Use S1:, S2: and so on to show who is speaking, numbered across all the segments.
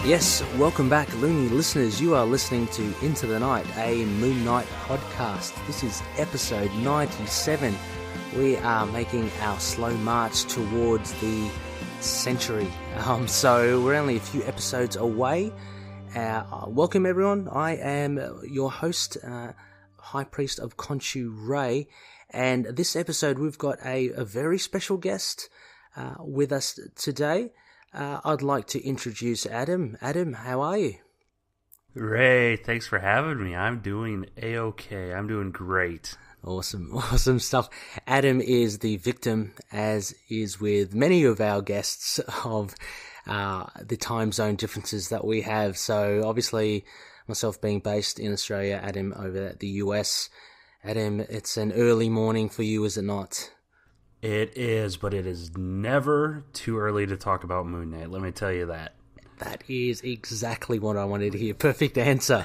S1: Yes, welcome back, Loony listeners. You are listening to Into the Night, a Moon Knight podcast. This is episode 97. We are making our slow march towards the century. So we're only a few episodes away. Welcome, everyone. I am your host, High Priest of Khonshu, Rey. And this episode, we've got a very special guest with us today. I'd like to introduce Adam. Adam, how are you?
S2: Rey, thanks for having me. I'm doing A-OK. I'm doing great.
S1: Awesome stuff. Adam is the victim, as is with many of our guests, of the time zone differences that we have. So obviously, myself being based in Australia, Adam over at the US. Adam, it's an early morning for you, is it not?
S2: It is, but it is never too early to talk about Moon Knight. Let me tell you that.
S1: That is exactly what I wanted to hear. Perfect answer.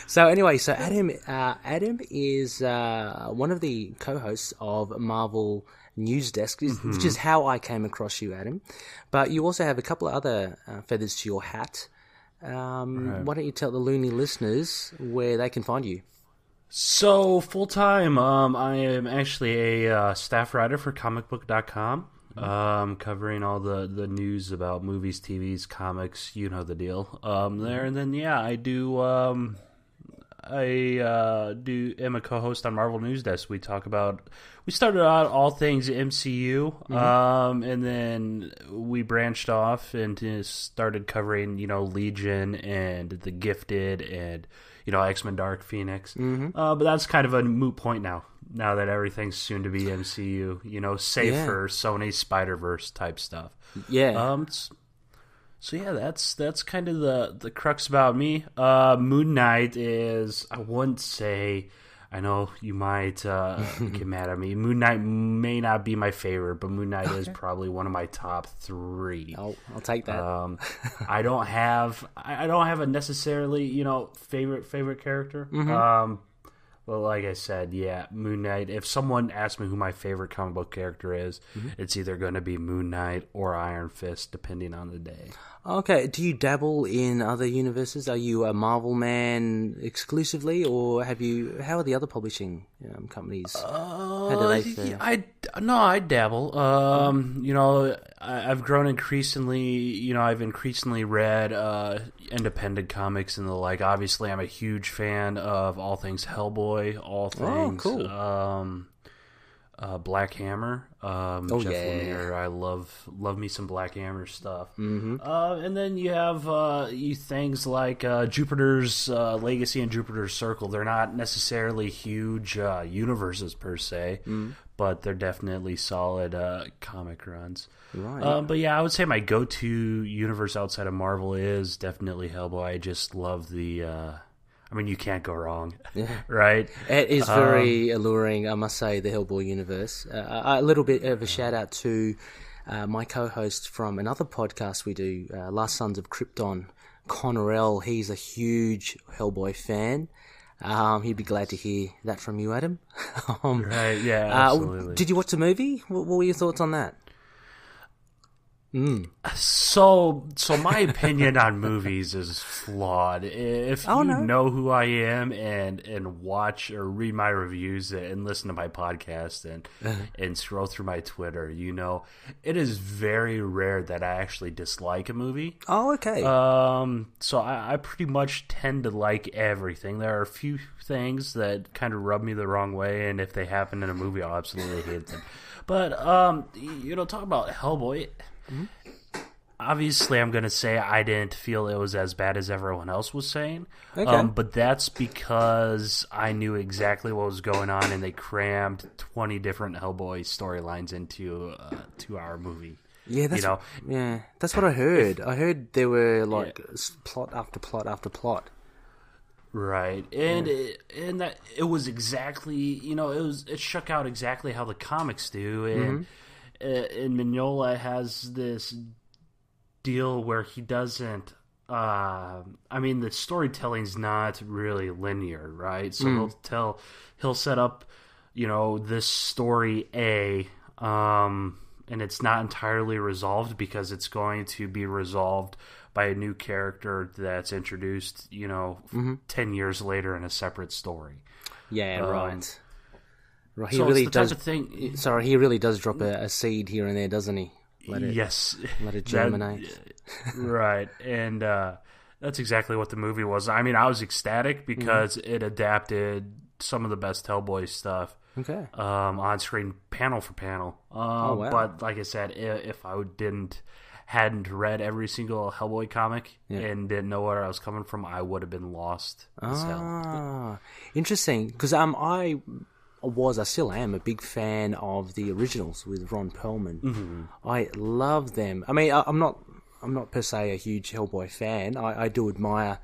S1: So Adam is one of the co-hosts of Marvel News Desk, which is how I came across you, Adam. But you also have a couple of other feathers to your hat. Right. Why don't you tell the Loony listeners where they can find you?
S2: So, full-time, I am actually a staff writer for comicbook.com, covering all the news about movies, TVs, comics, you know the deal, there. And then, yeah, I am a co-host on Marvel News Desk. We started out all things MCU, and then we branched off and started covering, Legion and The Gifted and X-Men Dark Phoenix. But that's kind of a moot point now that everything's soon to be MCU, save for Sony's Spider-Verse type stuff.
S1: Yeah.
S2: So yeah, that's kind of the crux about me. Moon Knight is, I wouldn't say, I know you might get mad at me. Moon Knight may not be my favorite, but Moon Knight is probably one of my top 3.
S1: I'll take that.
S2: I don't have a necessarily favorite character. Well, like I said, yeah, Moon Knight. If someone asks me who my favorite comic book character is, it's either going to be Moon Knight or Iron Fist, depending on the day.
S1: Okay, do you dabble in other universes? Are you a Marvel man exclusively, or how are the other publishing companies? How do they fare?
S2: I dabble. I've grown increasingly. I've increasingly read independent comics and the like. Obviously, I'm a huge fan of all things Hellboy, all things.
S1: Oh, cool.
S2: Black Hammer, Jeff Lemire. I love me some Black Hammer stuff. And then you have things like Jupiter's Legacy and Jupiter's Circle. They're not necessarily huge universes per se, but they're definitely solid comic runs.
S1: Right.
S2: But yeah, I would say my go-to universe outside of Marvel is definitely Hellboy. I just love the... you can't go wrong, right?
S1: It is very alluring, I must say, the Hellboy universe. A little bit of a shout-out to my co-host from another podcast we do, Last Sons of Krypton, Connorell. He's a huge Hellboy fan. He'd be glad to hear that from you, Adam.
S2: Right, yeah, absolutely.
S1: Did you watch the movie? What were your thoughts on that?
S2: So my opinion on movies is flawed. If you know who I am and watch or read my reviews and listen to my podcast and scroll through my Twitter, it is very rare that I actually dislike a movie.
S1: Oh, okay.
S2: So I pretty much tend to like everything. There are a few things that kind of rub me the wrong way, and if they happen in a movie, I'll absolutely hate them. But talk about Hellboy. Obviously, I'm going to say I didn't feel it was as bad as everyone else was saying.
S1: Okay.
S2: But that's because I knew exactly what was going on, and they crammed 20 different Hellboy storylines into a 2-hour movie.
S1: Yeah, that's what I heard. I heard there were plot after plot after plot.
S2: Right, and it was exactly it shook out exactly how the comics do, and Mignola has this deal where he doesn't. The storytelling's not really linear, right? So he'll set up, this story A, and it's not entirely resolved because it's going to be resolved by a new character that's introduced, 10 years later in a separate story.
S1: Yeah, right. Right. He
S2: so
S1: really
S2: it's the
S1: does.
S2: Type of thing,
S1: sorry, he really does drop a seed here and there, doesn't he? Let it germinate.
S2: Right, and that's exactly what the movie was. I mean, I was ecstatic because it adapted some of the best Hellboy stuff.
S1: Okay.
S2: On screen, panel for panel.
S1: Wow.
S2: But like I said, if I hadn't read every single Hellboy comic and didn't know where I was coming from, I would have been lost as hell.
S1: Interesting. Because I still am a big fan of the originals with Ron Perlman.
S2: Mm-hmm.
S1: I love them. I mean, I'm not per se a huge Hellboy fan. I do admire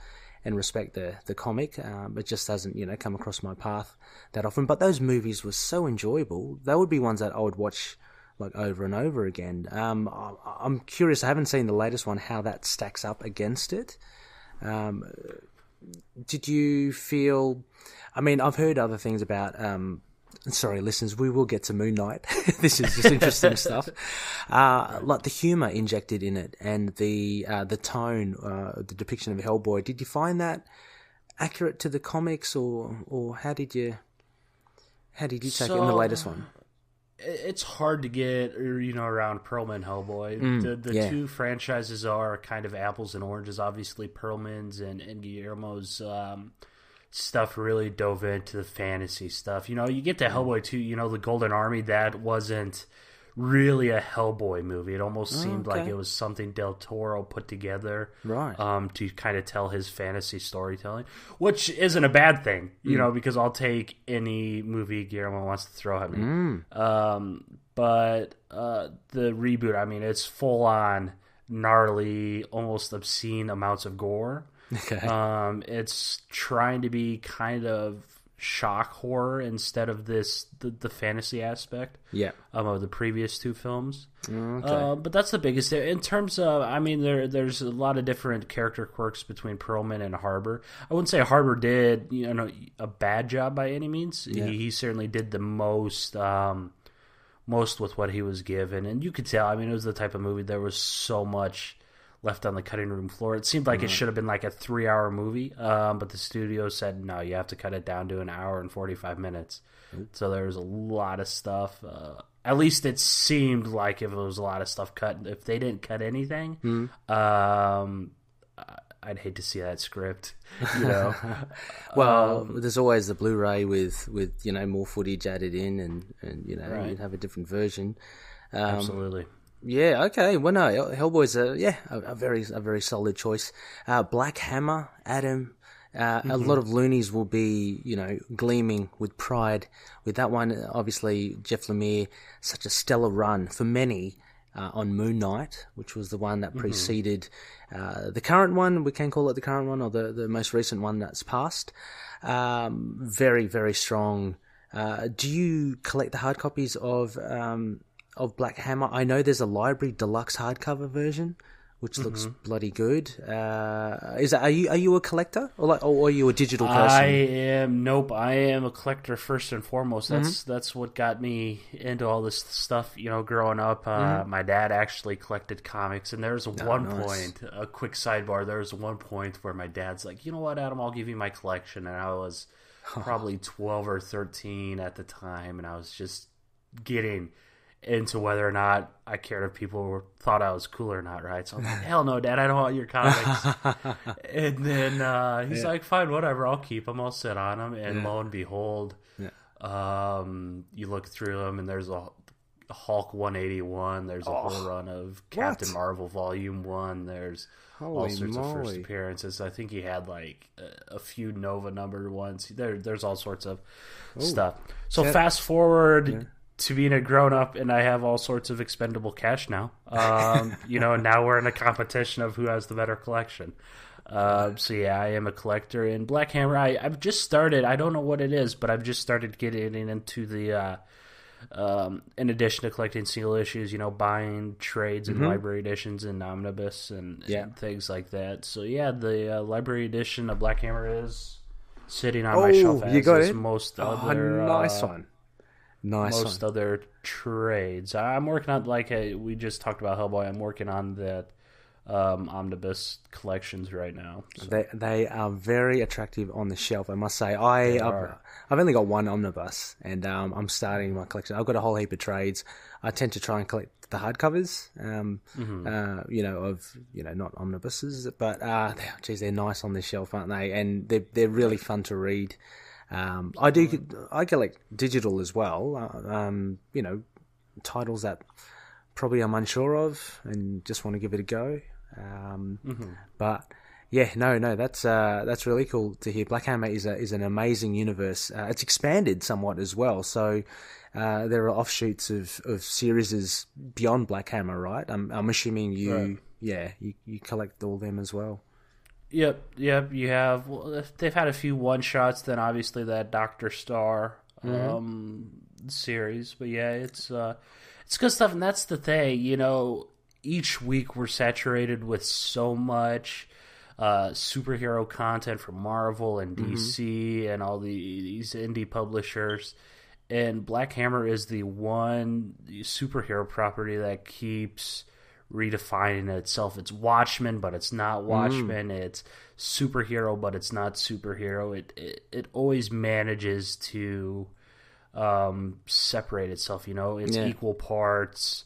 S1: and respect the comic. It just doesn't, come across my path that often. But those movies were so enjoyable. They would be ones that I would watch like over and over again. I'm curious. I haven't seen the latest one. How that stacks up against it. Did you feel? I mean, I've heard other things about. Sorry, listeners, we will get to Moon Knight. This is just interesting stuff. Like the humor injected in it and the tone, the depiction of Hellboy. Did you find that accurate to the comics, or how did you take it in the latest one?
S2: It's hard to get around Perlman and Hellboy. The two franchises are kind of apples and oranges. Obviously, Perlman's and Guillermo's stuff really dove into the fantasy stuff. You get to Hellboy too. The Golden Army, that wasn't really a Hellboy movie. It almost seemed like it was something Del Toro put together,
S1: right?
S2: To kind of tell his fantasy storytelling, which isn't a bad thing, because I'll take any movie Guillermo wants to throw at me. But the reboot, I mean, it's full on gnarly, almost obscene amounts of gore.
S1: Okay.
S2: It's trying to be kind of shock horror instead of the fantasy aspect of the previous two films.
S1: Okay.
S2: But that's the biggest in terms of, I mean, there's a lot of different character quirks between Perlman and Harbour. I wouldn't say Harbour did a bad job by any means. He certainly did the most with what he was given, and you could tell. I mean, it was the type of movie, there was so much left on the cutting room floor. It seemed like it should have been like a 3-hour movie, but the studio said, no, you have to cut it down to an hour and 45 minutes. So there was a lot of stuff. At least it seemed like if it was a lot of stuff cut. If they didn't cut anything, I'd hate to see that script,
S1: Well, there's always the Blu-ray with more footage added in, and
S2: right.
S1: You'd have a different version.
S2: Absolutely.
S1: Yeah, okay. Well, no, Hellboy's a very solid choice. Black Hammer, Adam. A lot of loonies will be, gleaming with pride with that one. Obviously, Jeff Lemire, such a stellar run for many on Moon Knight, which was the one that preceded the current one. We can call it the current one, or the most recent one that's passed. Very, very strong. Do you collect the hard copies of Black Hammer? I know there's a library deluxe hardcover version, which looks bloody good. Are you a collector, or are you a digital person?
S2: I am a collector first and foremost. That's what got me into all this stuff. Growing up, my dad actually collected comics, and there's one point, a quick sidebar. There was one point where my dad's like, "You know what, Adam? I'll give you my collection," and I was probably 12 or 13 at the time, and I was just getting into whether or not I cared if people thought I was cool or not, right? So I'm like, hell no, Dad, I don't want your comics. And then he's like, fine, whatever, I'll keep them, I'll sit on them. And lo and behold, you look through them, and there's a Hulk 181, there's a whole run of Captain Marvel Volume 1, there's all sorts of first appearances. I think he had like a few Nova numbered ones. There's all sorts of stuff. So fast forward to being a grown-up, and I have all sorts of expendable cash now. Now we're in a competition of who has the better collection. I am a collector. In Black Hammer, I've just started, I don't know what it is, but I've just started getting into the, in addition to collecting single issues, buying trades and library editions and omnibus and things like that. So the library edition of Black Hammer is sitting on my shelf, as
S1: you got
S2: is
S1: it?
S2: most other...
S1: nice one.
S2: Most other trades. I'm working on, we just talked about Hellboy, I'm working on that omnibus collections right now. So.
S1: They are very attractive on the shelf, I must say. I've only got one omnibus, and I'm starting my collection. I've got a whole heap of trades. I tend to try and collect the hardcovers, not omnibuses, but they're nice on the shelf, aren't they? And they're really fun to read. I collect digital as well. Titles that probably I'm unsure of and just want to give it a go. But yeah, no, that's really cool to hear. Black Hammer is an amazing universe. It's expanded somewhat as well, so there are offshoots of series beyond Black Hammer, right? I'm assuming you collect all them as well.
S2: Yep. You have. Well, they've had a few one shots. Then obviously that Dr. Star series, but yeah, it's good stuff, and that's the thing. Each week we're saturated with so much superhero content from Marvel and DC and all these indie publishers. And Black Hammer is the one superhero property that keeps redefining itself. It's Watchmen, but it's not Watchmen. It's superhero, but it's not superhero. It always manages to separate itself. It's equal parts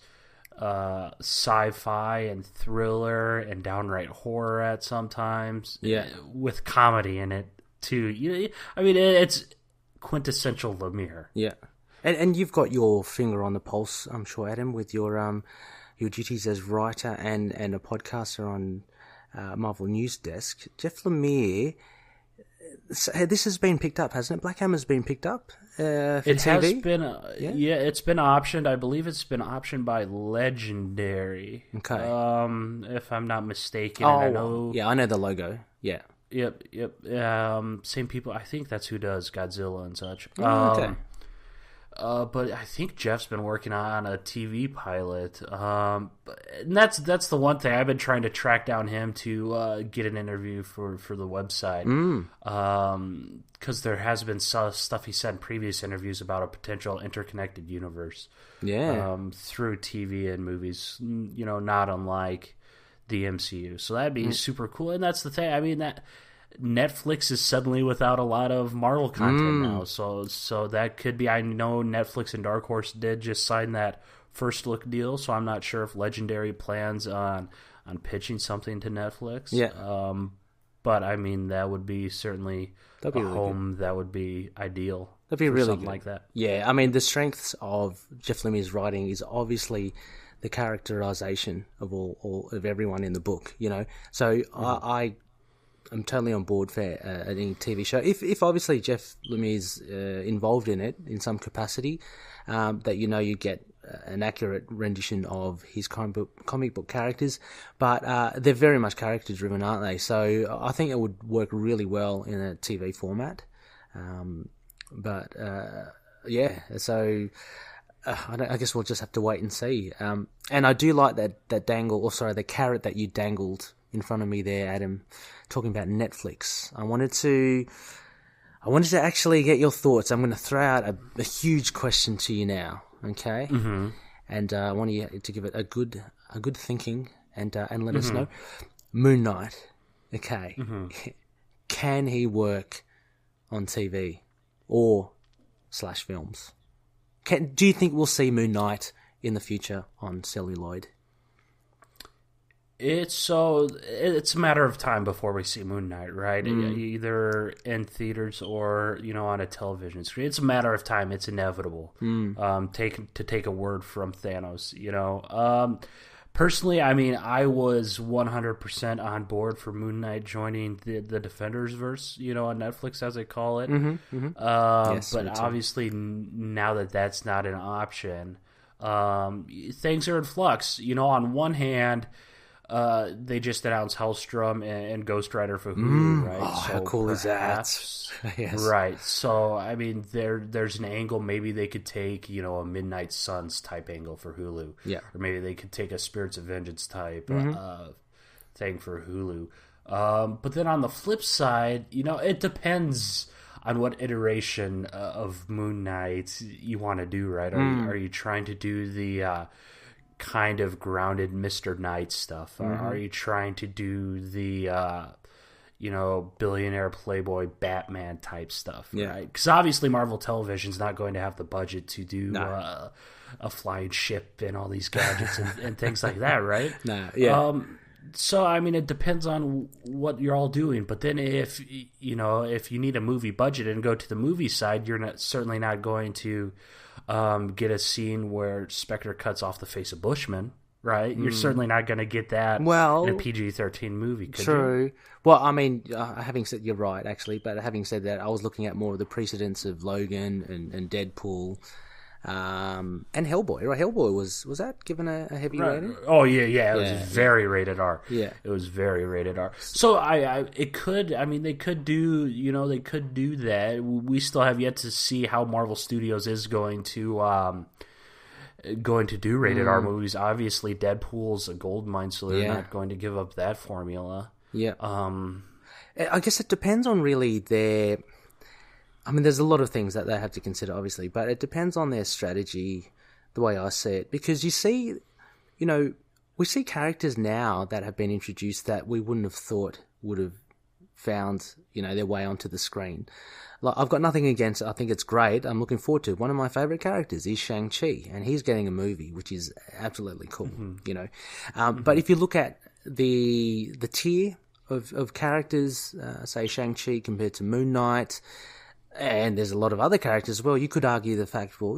S2: sci-fi and thriller and downright horror at sometimes, with comedy in it too. It's quintessential Lemire.
S1: Yeah, and you've got your finger on the pulse, I'm sure, Adam, with your duties as writer and a podcaster on Marvel News Desk. Jeff Lemire. This has been picked up, hasn't it? Black Hammer's been picked up for
S2: it
S1: TV?
S2: Has been, it's been optioned. I believe it's been optioned by Legendary.
S1: Okay.
S2: If I'm not mistaken.
S1: Oh,
S2: I know.
S1: Yeah, I know the logo. Yeah.
S2: Yep. Same people. I think that's who does Godzilla and such.
S1: Okay.
S2: But I think Jeff's been working on a TV pilot. And that's the one thing I've been trying to track down him to get an interview for the website. Because there has been stuff he said in previous interviews about a potential interconnected universe.
S1: Yeah.
S2: Through TV and movies, not unlike the MCU. So that'd be super cool. And that's the thing. That Netflix is suddenly without a lot of Marvel content now, so that could be. I know Netflix and Dark Horse did just sign that first look deal, so I'm not sure if Legendary plans on pitching something to Netflix.
S1: Yeah,
S2: but that would be certainly a
S1: really
S2: home that would be ideal.
S1: That'd be really
S2: something
S1: good.
S2: Like that.
S1: Yeah, the strengths of Jeff Lemire's writing is obviously the characterization of all of everyone in the book. So I'm totally on board for any TV show. If obviously Jeff Lemire's involved in it in some capacity, that you get an accurate rendition of his comic book characters, but they're very much character driven, aren't they? So I think it would work really well in a TV format. So I guess we'll just have to wait and see. And I do like that the carrot that you dangled in front of me there, Adam, talking about Netflix. I wanted to actually get your thoughts. I'm going to throw out a huge question to you now, okay? Mm-hmm. And I want you to give it a good thinking and let us know. Moon Knight, okay? Mm-hmm. Can he work on TV or /films? Do you think we'll see Moon Knight in the future on celluloid?
S2: It's a matter of time before we see Moon Knight, right? Either in theaters or on a television screen. It's a matter of time. It's inevitable. Take a word from Thanos. Personally, I was 100% on board for Moon Knight joining the Defenders verse, on Netflix as they call it. Yes, but obviously now that that's not an option, things are in flux. On one hand, they just announced Hellstrom and Ghost Rider for Hulu, right?
S1: Oh, so how cool is that?
S2: Yes. Right. So, there's an angle. Maybe they could take, a Midnight Suns type angle for Hulu.
S1: Yeah.
S2: Or maybe they could take a Spirits of Vengeance type thing for Hulu. But then on the flip side, it depends on what iteration of Moon Knight you want to do, right? Are you trying to do the kind of grounded Mr. Knight stuff? Are you trying to do the billionaire playboy Batman type stuff?
S1: Yeah.
S2: Right? Because obviously Marvel Television's not going to have the budget to do a flying ship and all these gadgets and things like that, right?
S1: No, yeah.
S2: So, I mean, it depends on what you're all doing. But then if you need a movie budget and go to the movie side, you're certainly not going to get a scene where Spectre cuts off the face of Bushman, right? You're certainly not going to get that in a PG-13 movie, could
S1: true.
S2: you?
S1: Well, I mean, having said, you're right, actually, but having said that, I was looking at more of the precedents of Logan and Deadpool. And Hellboy, right? Hellboy was that given a heavy rating?
S2: Oh yeah, it was very rated R.
S1: Yeah,
S2: it was very rated R. So they could do that. We still have yet to see how Marvel Studios is going to do rated R movies. Obviously, Deadpool's a gold mine, so they're not going to give up that formula.
S1: Yeah. I guess it depends on really their. I mean, there's a lot of things that they have to consider, obviously, but it depends on their strategy, the way I see it. Because you see, we see characters now that have been introduced that we wouldn't have thought would have found, their way onto the screen. Like, I've got nothing against it. I think it's great. I'm looking forward to it. One of my favorite characters is Shang-Chi, and he's getting a movie, which is absolutely cool, But if you look at the tier of characters, say Shang-Chi compared to Moon Knight, and there's a lot of other characters as well. You could argue the fact, well,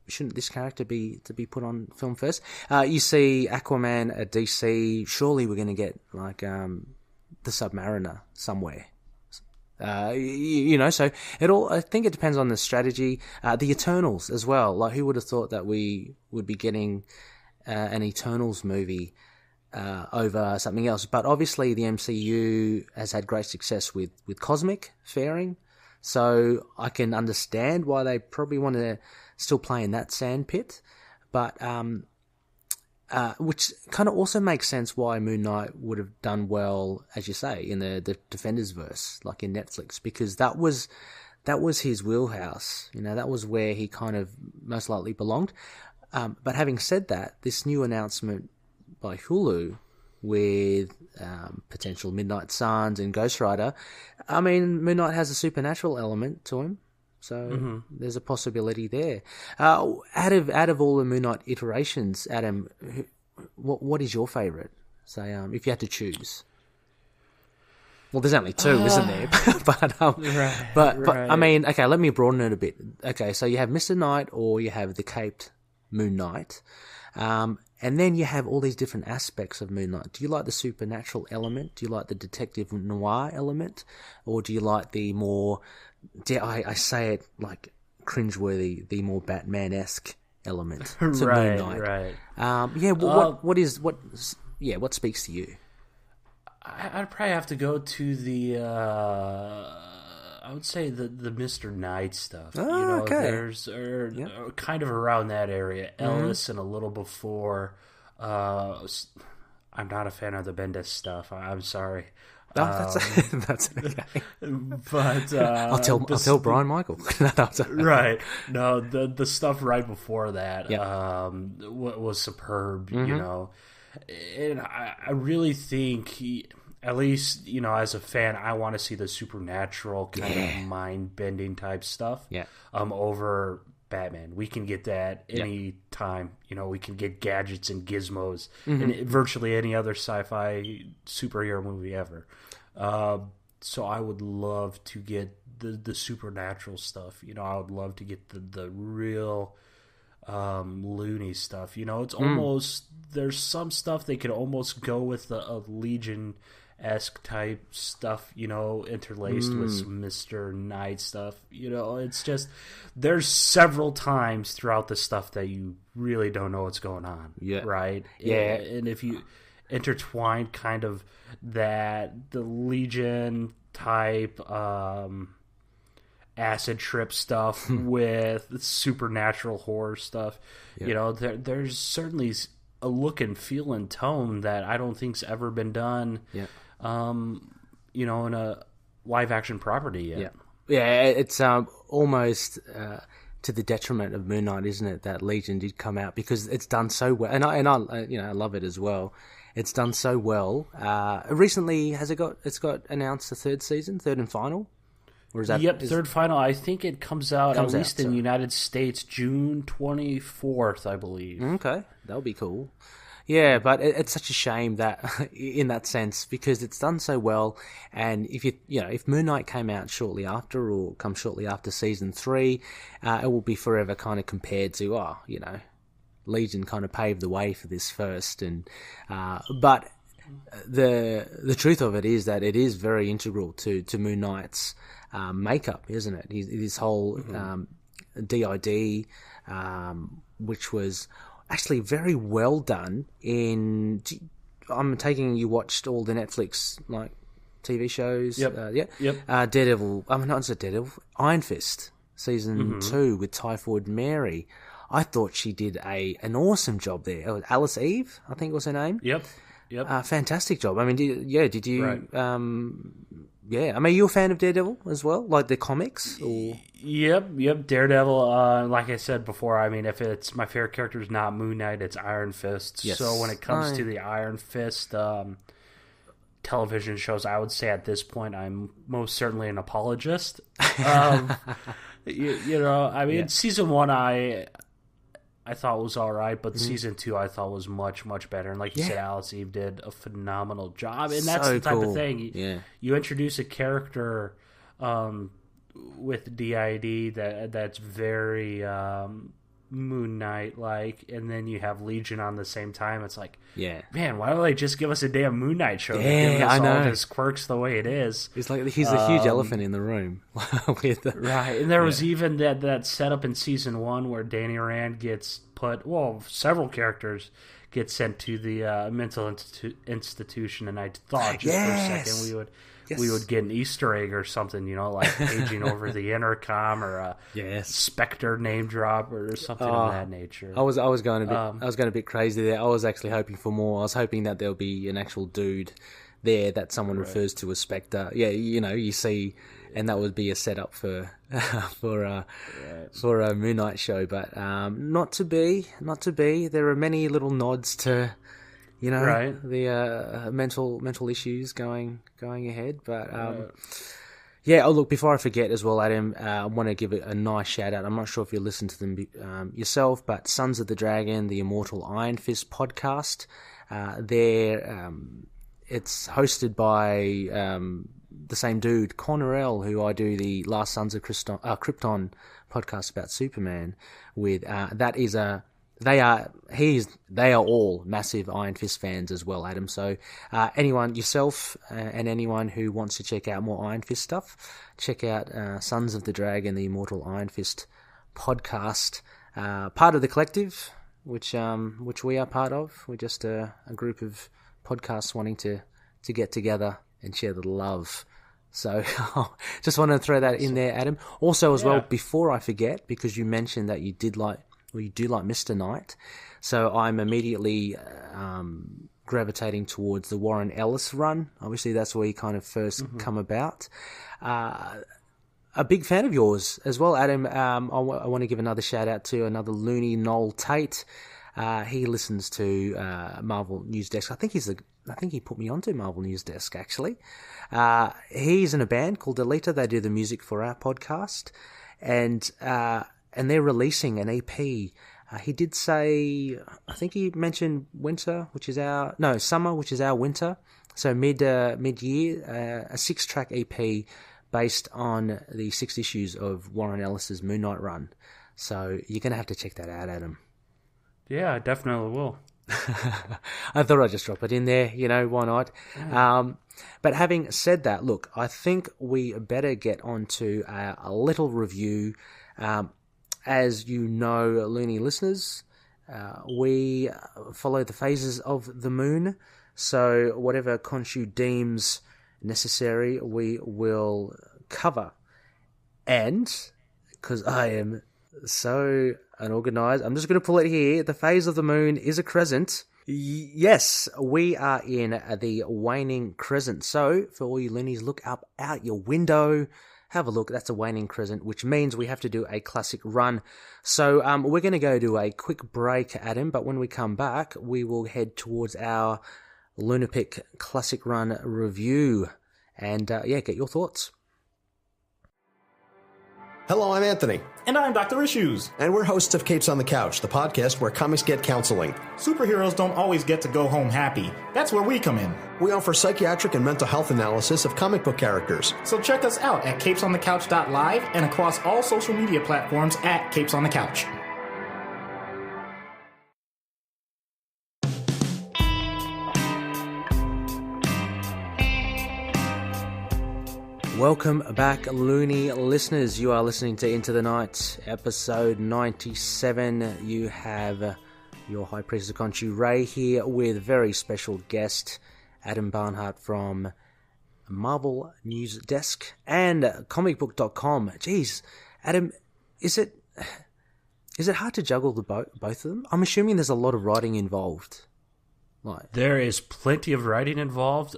S1: shouldn't this character be put on film first? You see Aquaman at DC. Surely we're going to get like the Submariner somewhere. So it all. I think it depends on the strategy. The Eternals as well. Like, who would have thought that we would be getting an Eternals movie over something else? But obviously the MCU has had great success with cosmic faring, so I can understand why they probably want to still play in that sandpit, but which kind of also makes sense why Moon Knight would have done well, as you say, in the Defenders verse, like in Netflix, because that was his wheelhouse. That was where he kind of most likely belonged. But having said that, this new announcement by Hulu with potential Midnight Suns and Ghost Rider, I mean, Moon Knight has a supernatural element to him, so there's a possibility there. Out of all the Moon Knight iterations, Adam, what is your favourite? Say, if you had to choose. Well, there's only two, isn't there? but I mean, okay, let me broaden it a bit. Okay, so you have Mr. Knight, or you have the Caped Moon Knight. And then you have all these different aspects of Moon Knight. Do you like the supernatural element? Do you like the detective noir element? Or do you like the more, I say it like cringeworthy, the more Batman-esque element to Moon Knight? Right. What speaks to you?
S2: I'd probably have to go to the, I would say the Mr. Knight stuff.
S1: Okay.
S2: There's kind of around that area. Ellis and a little before. I'm not a fan of the Bendis stuff. I'm sorry.
S1: No, that's okay.
S2: But
S1: I'll tell Brian Michael.
S2: Right. No, the stuff right before that was superb. And I really think at least, as a fan, I want to see the supernatural kind of mind-bending type stuff over Batman. We can get that any time. We can get gadgets and gizmos in virtually any other sci-fi superhero movie ever. So I would love to get the supernatural stuff. I would love to get the real loony stuff. It's almost, there's some stuff they could almost go with a Legion-esque type stuff, interlaced with some Mr. Knight stuff. It's just, there's several times throughout the stuff that you really don't know what's going on. Yeah. Right?
S1: Yeah.
S2: And if you intertwine kind of the Legion type, acid trip stuff with supernatural horror stuff. There's certainly a look and feel and tone that I don't think's ever been done in a live action property yet.
S1: It's almost to the detriment of Moon Knight, isn't it? That Legion did come out because it's done so well, and I I love it as well. It's done so well. Recently, it's got announced the third and final, or is that?
S2: Yep, third final. I think it comes out at least in the United States June 24th, I believe.
S1: Okay, that'll be cool. Yeah, but it's such a shame that, in that sense, because it's done so well, and if Moon Knight came out shortly after, or comes shortly after season 3, it will be forever kind of compared to, Legion kind of paved the way for this first, but the truth of it is that it is very integral to Moon Knight's makeup, isn't it? His whole DID, which was actually very well done. I'm taking you watched all the Netflix TV shows.
S2: Yep.
S1: Daredevil. Not Daredevil. Iron Fist season 2 with Typhoid Mary. I thought she did an awesome job there. It was Alice Eve, I think was her name.
S2: Yep.
S1: Fantastic job. I mean, did you?
S2: Right.
S1: I mean, you a fan of Daredevil as well, like the comics? Or?
S2: Yep. Daredevil. Like I said before, I mean, if it's my favorite character is not Moon Knight, it's Iron Fist. Yes. So when it comes to the Iron Fist television shows, I would say at this point I'm most certainly an apologist. Season 1 I thought was all right, but season 2 I thought was much, much better. And like you said, Alice Eve did a phenomenal job. And that's the type of thing. You introduce a character with DID that's very Moon Knight-like, and then you have Legion on the same time. It's like, man, why don't they just give us a damn Moon Knight show?
S1: Yeah, I know.
S2: All his quirks the way it is.
S1: It's like he's a huge elephant in the room.
S2: Right, and there was even that setup in season 1 where Danny Rand gets several characters get sent to the mental institution, and I thought just for a second we would get an Easter egg or something, like paging over the intercom, or a Spectre name drop or something of that nature.
S1: I was going a bit crazy there. I was actually hoping for more. I was hoping that there'll be an actual dude there that someone refers to as Spectre. Yeah, you see, and that would be a setup for a Moon Knight show, but not to be. There are many little nods to. The mental issues going ahead. But, look, before I forget as well, Adam, I want to give a nice shout-out. I'm not sure if you listen to them yourself, but Sons of the Dragon, the Immortal Iron Fist podcast, it's hosted by the same dude, Cornell, who I do the Last Sons of Krypton podcast about Superman with. They are all massive Iron Fist fans as well, Adam. So anyone, yourself and anyone who wants to check out more Iron Fist stuff, check out Sons of the Dragon, the Immortal Iron Fist podcast, part of the collective, which we are part of. We're just a group of podcasts wanting to get together and share the love. So just want to throw that in there, Adam. Also as well, before I forget, because you mentioned that you do like Mr. Knight, so I'm immediately gravitating towards the Warren Ellis run. Obviously, that's where he kind of first come about. A big fan of yours as well, Adam. I want to give another shout out to another loony, Noel Tate. He listens to Marvel News Desk. I think he put me onto Marvel News Desk, actually. He's in a band called Delita. They do the music for our podcast, and they're releasing an EP. He did say, I think he mentioned summer, which is our winter. So mid-year, a 6-track EP based on the 6 issues of Warren Ellis's Moon Knight run. So you're going to have to check that out, Adam.
S2: Yeah, I definitely will.
S1: I thought I'd just drop it in there, why not? Yeah. But having said that, look, I think we better get on to a little review. As you know, loony listeners, we follow the phases of the moon, so whatever Khonshu deems necessary, we will cover. And, because I am so unorganized, I'm just going to pull it here. The phase of the moon is a crescent. Yes, we are in the waning crescent. So, for all you loonies, look up out your window, have a look. That's a waning crescent, which means we have to do a classic run. So we're going to go to a quick break, Adam, but when we come back, we will head towards our LUNAR-PICK Classic Run review. And get your thoughts.
S3: Hello, I'm Anthony.
S4: And I'm Dr. Issues.
S3: And we're hosts of Capes on the Couch, the podcast where comics get counseling.
S4: Superheroes don't always get to go home happy. That's where we come in.
S3: We offer psychiatric and mental health analysis of comic book characters.
S4: So check us out at capesonthecouch.live and across all social media platforms at Capes on the Couch.
S1: Welcome back, Looney listeners. You are listening to Into the Night, episode 97. You have your High Priestess of Khonshu, Rey, here with very special guest, Adam Barnhardt from Marvel News Desk and comicbook.com. Jeez, Adam, is it hard to juggle both of them? I'm assuming there's a lot of writing involved.
S2: There is plenty of writing involved.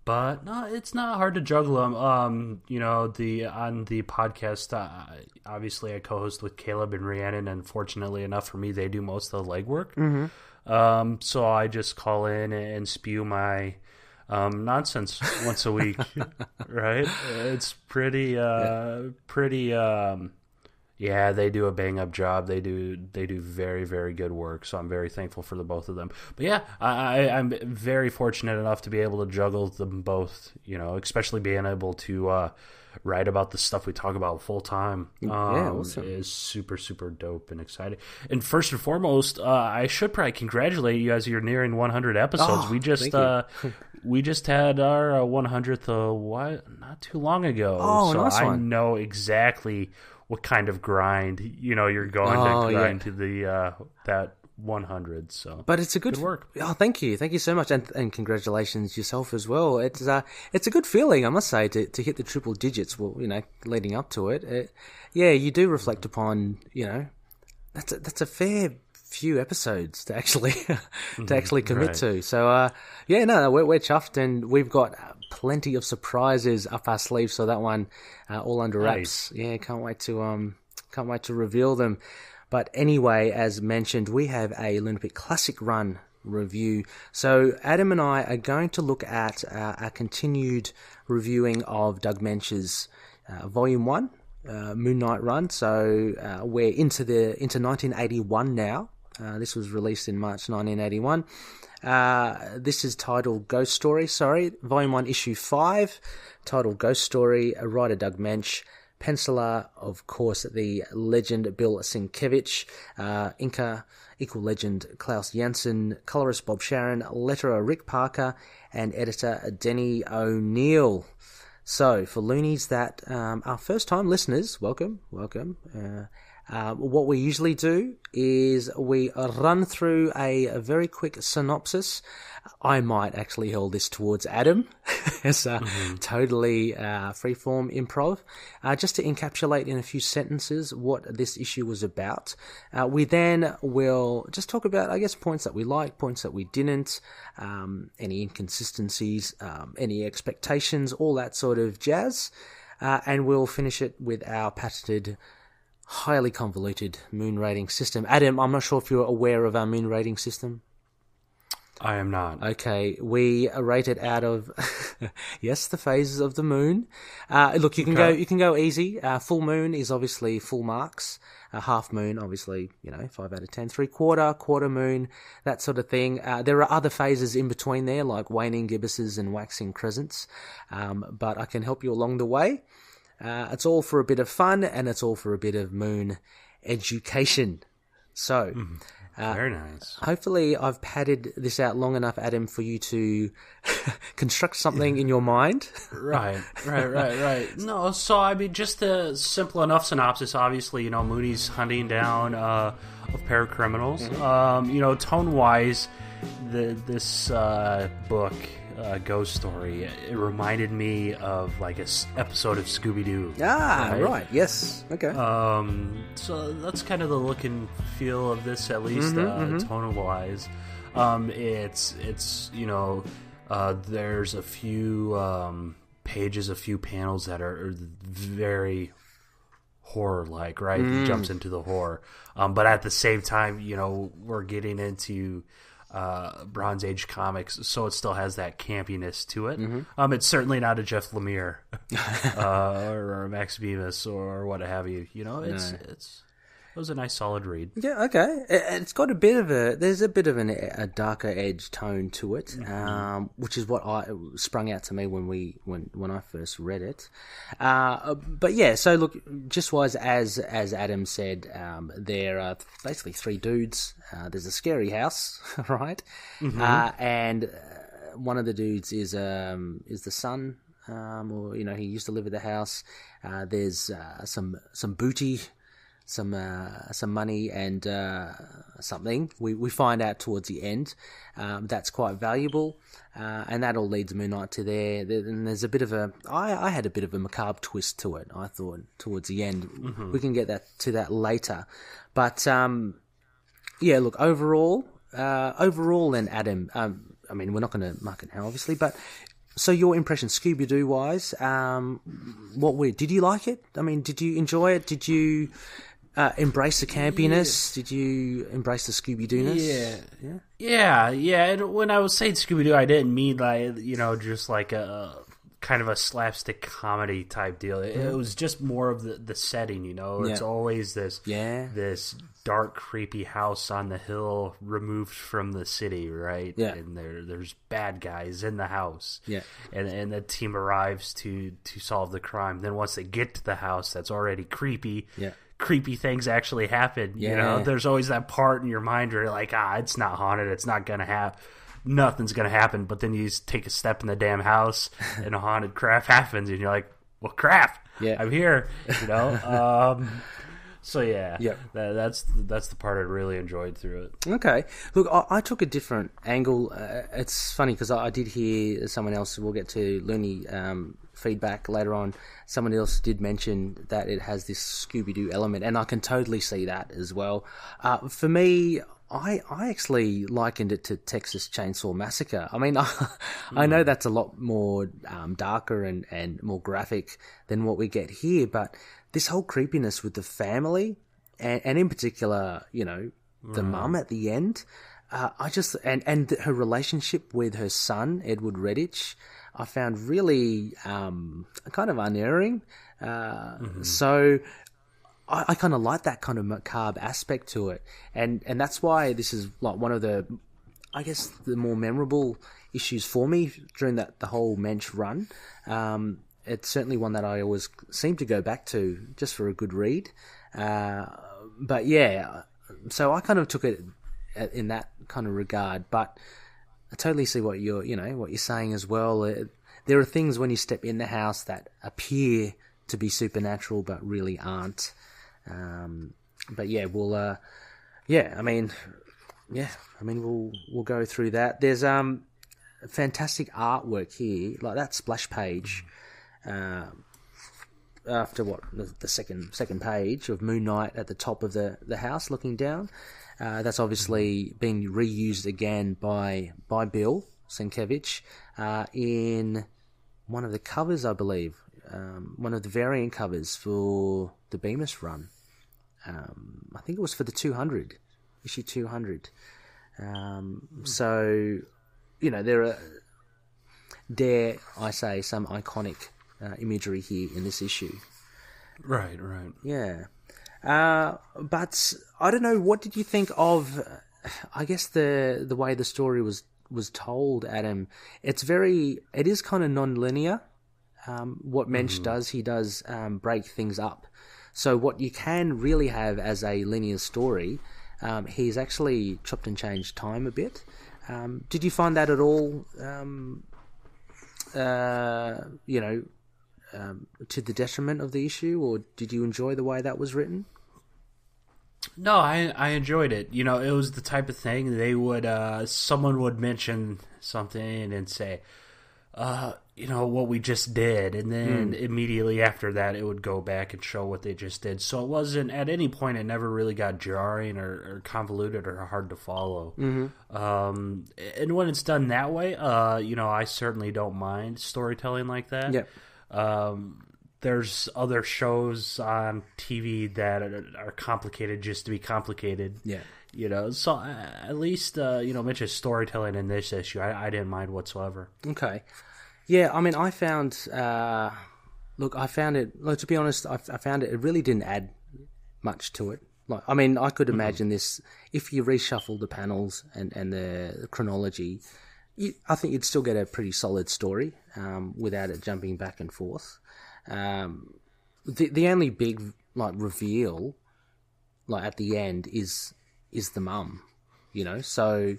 S2: But no, it's not hard to juggle them. On the podcast, obviously I co-host with Caleb and Rhiannon, and fortunately enough for me, they do most of the legwork.
S1: Mm-hmm.
S2: So I just call in and spew my nonsense once a week, right? It's pretty. Yeah, they do a bang-up job. They do very, very good work, so I'm very thankful for the both of them. But yeah, I'm very fortunate enough to be able to juggle them both, especially being able to write about the stuff we talk about full-time.
S1: Awesome.
S2: Is super, super dope and exciting. And first and foremost, I should probably congratulate you as you're nearing 100 episodes. We just had our 100th not too long ago.
S1: Oh,
S2: so
S1: nice one.
S2: I know exactly what kind of grind you're going to grind to the that 100. So,
S1: but it's a good
S2: work.
S1: Oh, thank you so much, and congratulations yourself as well. It's a good feeling, I must say, to hit the triple digits. Well, leading up to it, you do reflect upon that's a fair few episodes to actually commit
S2: right.
S1: to. So we're chuffed, and we've got plenty of surprises up our sleeves. So that one all under wraps. Nice. Yeah, can't wait to reveal them. But anyway, as mentioned, we have a LUNAR-PICK Classic Run review. So Adam and I are going to look at our continued reviewing of Doug Moench's Volume 1 Moon Knight run. So we're into 1981 now. This was released in March 1981. This is titled Ghost Story, Volume 1, Issue 5, titled Ghost Story, writer Doug Moench, penciler, of course, the legend Bill Sienkiewicz, inker, equal legend Klaus Janson, colorist Bob Sharen, letterer Rick Parker, and editor Denny O'Neill. So, for loonies that are first-time listeners, welcome. What we usually do is we run through a very quick synopsis. I might actually hold this towards Adam as totally freeform improv, just to encapsulate in a few sentences what this issue was about. We then will just talk about, I guess, points that we liked, points that we didn't, any inconsistencies, any expectations, all that sort of jazz. And we'll finish it with our patented, highly convoluted moon rating system. Adam, I'm not sure if you're aware of our moon rating system.
S2: I am not.
S1: Okay, we rate it out of yes, the phases of the moon. Look, you can go easy. Full moon is obviously full marks. Half moon, obviously, 5 out of 10. Quarter moon, that sort of thing. There are other phases in between there, like waning gibbouses and waxing crescents. But I can help you along the way. It's all for a bit of fun, and it's all for a bit of moon education. So,
S2: very nice.
S1: Hopefully I've padded this out long enough, Adam, for you to construct something in your mind.
S2: Right. No, so I mean, just a simple enough synopsis. Obviously, Moody's hunting down a pair of criminals. Tone-wise, this book, Ghost Story, it reminded me of like an episode of Scooby-Doo.
S1: Right. Yes. Okay.
S2: So that's kind of the look and feel of this, at least tone-wise. It's there's a few pages, a few panels that are very horror-like, right? It jumps into the horror. But at the same time, we're getting into Bronze Age comics, so it still has that campiness to it. It's certainly not a Jeff Lemire or a Max Bemis or what have you. It was a nice, solid read.
S1: Yeah, okay. It's got there's a bit of a darker edge tone to it, which is what sprung out to me when I first read it. But yeah, so look, just as Adam said, there are basically three dudes. There's a scary house, right? And one of the dudes is the son, or he used to live at the house. There's some booty. Some money and something. We find out towards the end that's quite valuable, and that all leads Moon Knight to there. And there's a bit of I had a bit of a macabre twist to it, I thought, towards the end. We can get to that later. But, yeah, look, overall, then, Adam, I mean, we're not going to mark it now, obviously, but... So your impression, Scooby-Doo wise, did you like it? I mean, did you enjoy it? Did you embrace the campiness? Did you embrace the Scooby-Doo-ness?
S2: Yeah. And when I was saying Scooby-Doo, I didn't mean just like a kind of a slapstick comedy type deal. It was just more of the setting, It's always this dark, creepy house on the hill removed from the city, right?
S1: Yeah.
S2: And there's bad guys in the house.
S1: Yeah.
S2: And the team arrives to solve the crime. Then once they get to the house that's already creepy, creepy things actually happen. There's always that part in your mind where you're like, it's not haunted, it's not gonna happen. Nothing's going to happen, but then you just take a step in the damn house and a haunted crap happens, and you're like, well, crap, I'm here, So yeah, that's the part I really enjoyed through it.
S1: Okay, look, I took a different angle. It's funny because I did hear someone else. We'll get to Looney feedback later on. Someone else did mention that it has this Scooby-Doo element, and I can totally see that as well. For me, I actually likened it to Texas Chainsaw Massacre. I mean, I know that's a lot more darker and more graphic than what we get here, but this whole creepiness with the family, and in particular, the mum at the end, and her relationship with her son, Edward Redditch, I found really kind of unerring. So... I kind of like that kind of macabre aspect to it, and that's why this is like one of the, I guess, the more memorable issues for me during the whole Moench run. It's certainly one that I always seem to go back to just for a good read. But yeah, so I kind of took it in that kind of regard. But I totally see what you're saying as well. There are things when you step in the house that appear to be supernatural but really aren't. But yeah, we'll we'll go through that. There's fantastic artwork here, like that splash page. After the second page of Moon Knight at the top of the house looking down. That's obviously being reused again by Bill Sienkiewicz in one of the covers, I believe. One of the variant covers for the Bemis run. I think it was for the 200, issue 200. So, there are, dare I say, some iconic imagery here in this issue.
S2: Right.
S1: Yeah. But I don't know, what did you think of, I guess, the way the story was told, Adam? It is kind of non-linear. What Moench does, he does break things up. So what you can really have as a linear story, he's actually chopped and changed time a bit. Did you find that at all, to the detriment of the issue, or did you enjoy the way that was written?
S2: No, I enjoyed it. It was the type of thing they would, someone would mention something and say, what we just did, and then immediately after that it would go back and show what they just did. So it wasn't, at any point, it never really got jarring or convoluted or hard to follow. And when it's done that way, I certainly don't mind storytelling like that.
S1: Yep.
S2: There's other shows on TV that are complicated just to be complicated.
S1: Yeah.
S2: So at least, Mitch's storytelling in this issue, I didn't mind whatsoever.
S1: Okay. Yeah, I mean, I found it, to be honest, I found it really didn't add much to it. Like, I mean, I could imagine this, if you reshuffle the panels and the chronology, I think you'd still get a pretty solid story without it jumping back and forth. The only big, reveal, at the end is the mum, so...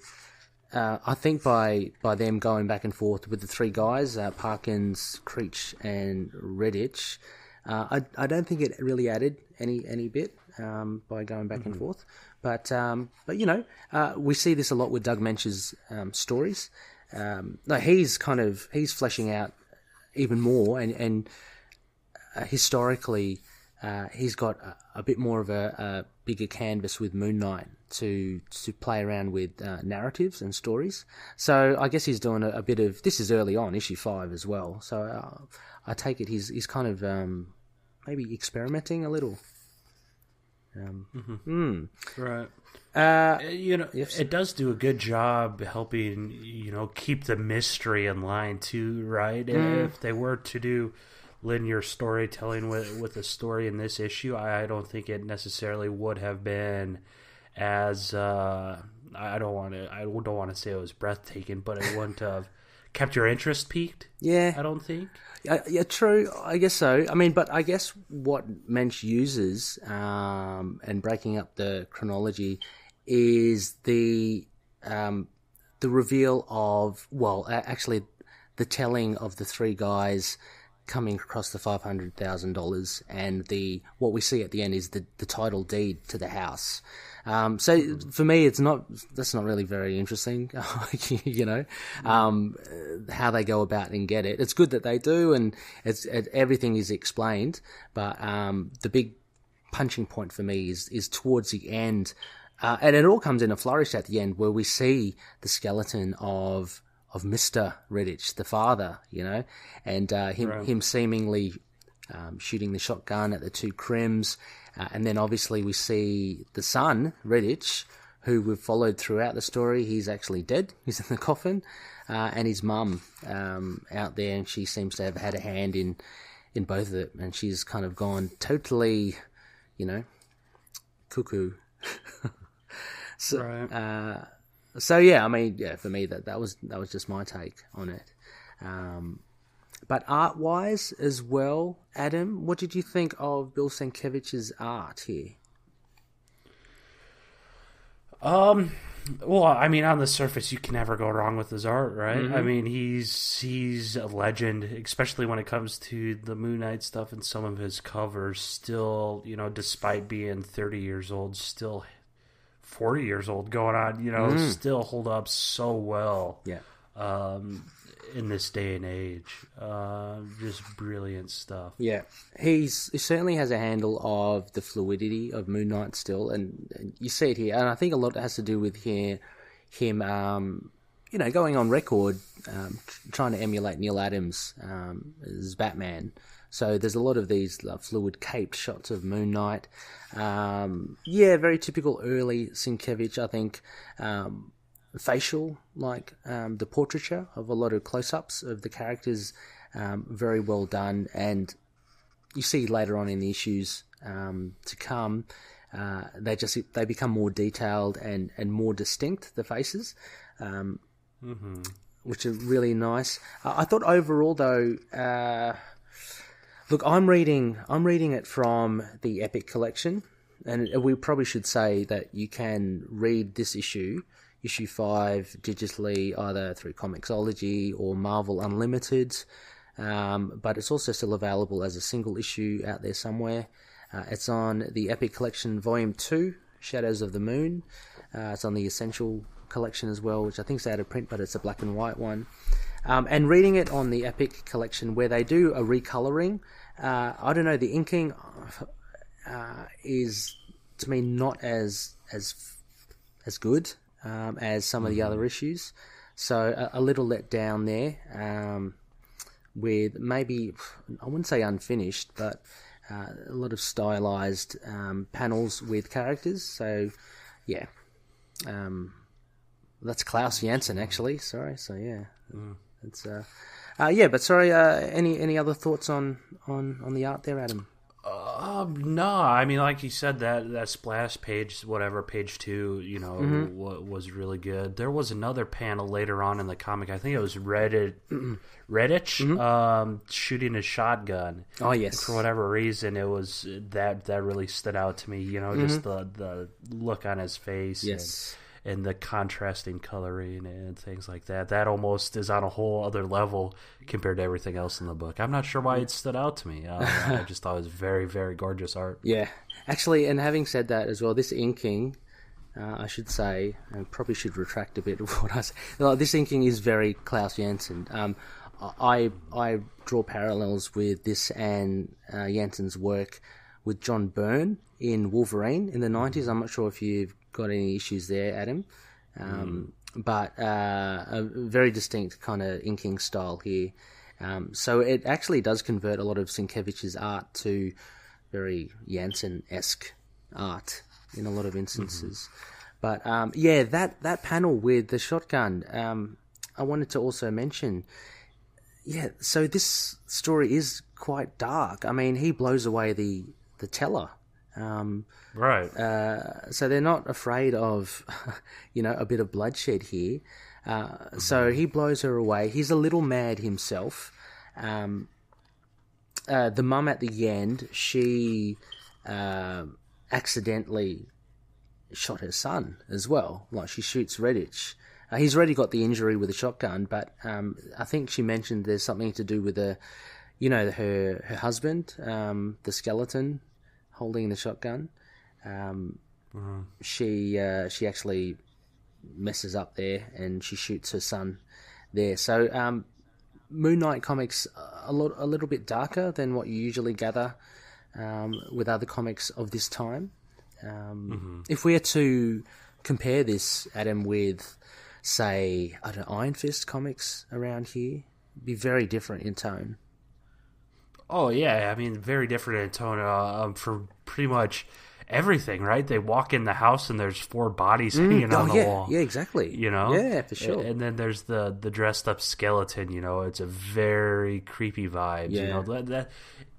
S1: I think by them going back and forth with the three guys, Parkins, Creech, and Redditch, I don't think it really added any bit by going back and forth. But we see this a lot with Doug Moench's stories. He's fleshing out even more, and historically, he's got a bit more of a bigger canvas with Moon Knight to play around with narratives and stories. So I guess he's doing a bit of... This is early on, issue 5 as well. So I take it he's kind of maybe experimenting a little.
S2: Right.
S1: Yes.
S2: It does do a good job helping, keep the mystery in line too, right? If they were to do linear storytelling with a story in this issue, I don't think it necessarily would have been as I don't want to say it was breathtaking, but it wouldn't have kept your interest peaked.
S1: Yeah,
S2: I don't think.
S1: Yeah, true. I guess so. I mean, but I guess what Moench uses and breaking up the chronology is the reveal of, actually the telling of the three guys coming across the $500,000, and what we see at the end is the title deed to the house. So for me, that's not really very interesting, how they go about and get it. It's good that they do, and everything is explained. But the big punching point for me is towards the end, and it all comes in a flourish at the end, where we see the skeleton of Mr. Redditch, the father, and him seemingly shooting the shotgun at the two crims. And then obviously we see the son, Redditch, who we've followed throughout the story. He's actually dead. He's in the coffin. And his mum out there, and she seems to have had a hand in both of it. And she's kind of gone totally, cuckoo. So,
S2: right.
S1: So yeah, I mean, for me that was just my take on it. But art-wise as well, Adam, what did you think of Bill Sienkiewicz's art here?
S2: Well, I mean, on the surface, you can never go wrong with his art, right? I mean, he's a legend, especially when it comes to the Moon Knight stuff and some of his covers. Still, despite being 30 years old, still 40 years old going on, still hold up so well.
S1: Yeah.
S2: In this day and age. Just brilliant stuff.
S1: Yeah. He certainly has a handle of the fluidity of Moon Knight still, and you see it here. And I think a lot has to do with him going on record, trying to emulate Neil Adams as Batman. So there's a lot of these fluid caped shots of Moon Knight. Very typical early Sienkiewicz, I think. Facial, the portraiture of a lot of close-ups of the characters, very well done. And you see later on in the issues to come, they become more detailed and more distinct, the faces, which are really nice. I thought overall, though, look, I'm reading it from the Epic collection, and we probably should say that you can read this issue 5 digitally, either through Comixology or Marvel Unlimited, but it's also still available as a single issue out there somewhere. It's on the Epic Collection Volume 2, Shadows of the Moon. It's on the Essential Collection as well, which I think is out of print, but it's a black and white one. And reading it on the Epic collection where they do a recoloring, I don't know, the inking is to me not as good as some of the other issues. So a little let down there, with maybe, I wouldn't say unfinished, but a lot of stylized panels with characters. So yeah, that's Klaus Janson actually. Sorry. So yeah, it's but sorry. Any other thoughts on the art there, Adam?
S2: No, I mean, like you said, that splash page, whatever, page 2, you know, was really good. There was another panel later on in the comic. I think it was Redditch shooting a shotgun.
S1: Oh yes.
S2: For whatever reason, it was that really stood out to me. You know, just the look on his face.
S1: Yes.
S2: And the contrasting coloring and things like that. That almost is on a whole other level compared to everything else in the book. I'm not sure why it stood out to me. I just thought it was very, very gorgeous art.
S1: Yeah. Actually, and having said that as well, this inking, I should say, I probably should retract a bit of what I said. This inking is very Klaus Janson. I draw parallels with this and Janssen's work with John Byrne in Wolverine in the 90s. I'm not sure if you've got any issues there, Adam, but a very distinct kind of inking style here. So it actually does convert a lot of Sienkiewicz's art to very Janson-esque art in a lot of instances. But that panel with the shotgun, I wanted to also mention. Yeah, so this story is quite dark. I mean, he blows away the teller.
S2: Right.
S1: So they're not afraid of, a bit of bloodshed here. So he blows her away. He's a little mad himself. The mum at the end, she accidentally shot her son as well. Like, she shoots Redditch. He's already got the injury with a shotgun, but I think she mentioned there's something to do with her husband, the skeleton holding the shotgun. She actually messes up there and she shoots her son there. So Moon Knight comics a little bit darker than what you usually gather with other comics of this time. If we are to compare this, Adam, with, say, I don't know, Iron Fist comics around here, it'd be very different in tone.
S2: Oh yeah, I mean, very different in tone for pretty much everything, right? They walk in the house and there's 4 bodies hanging on the wall.
S1: Yeah, exactly.
S2: You know?
S1: Yeah, for sure.
S2: And then there's the dressed up skeleton, you know, it's a very creepy vibe.
S1: Yeah.
S2: You know, that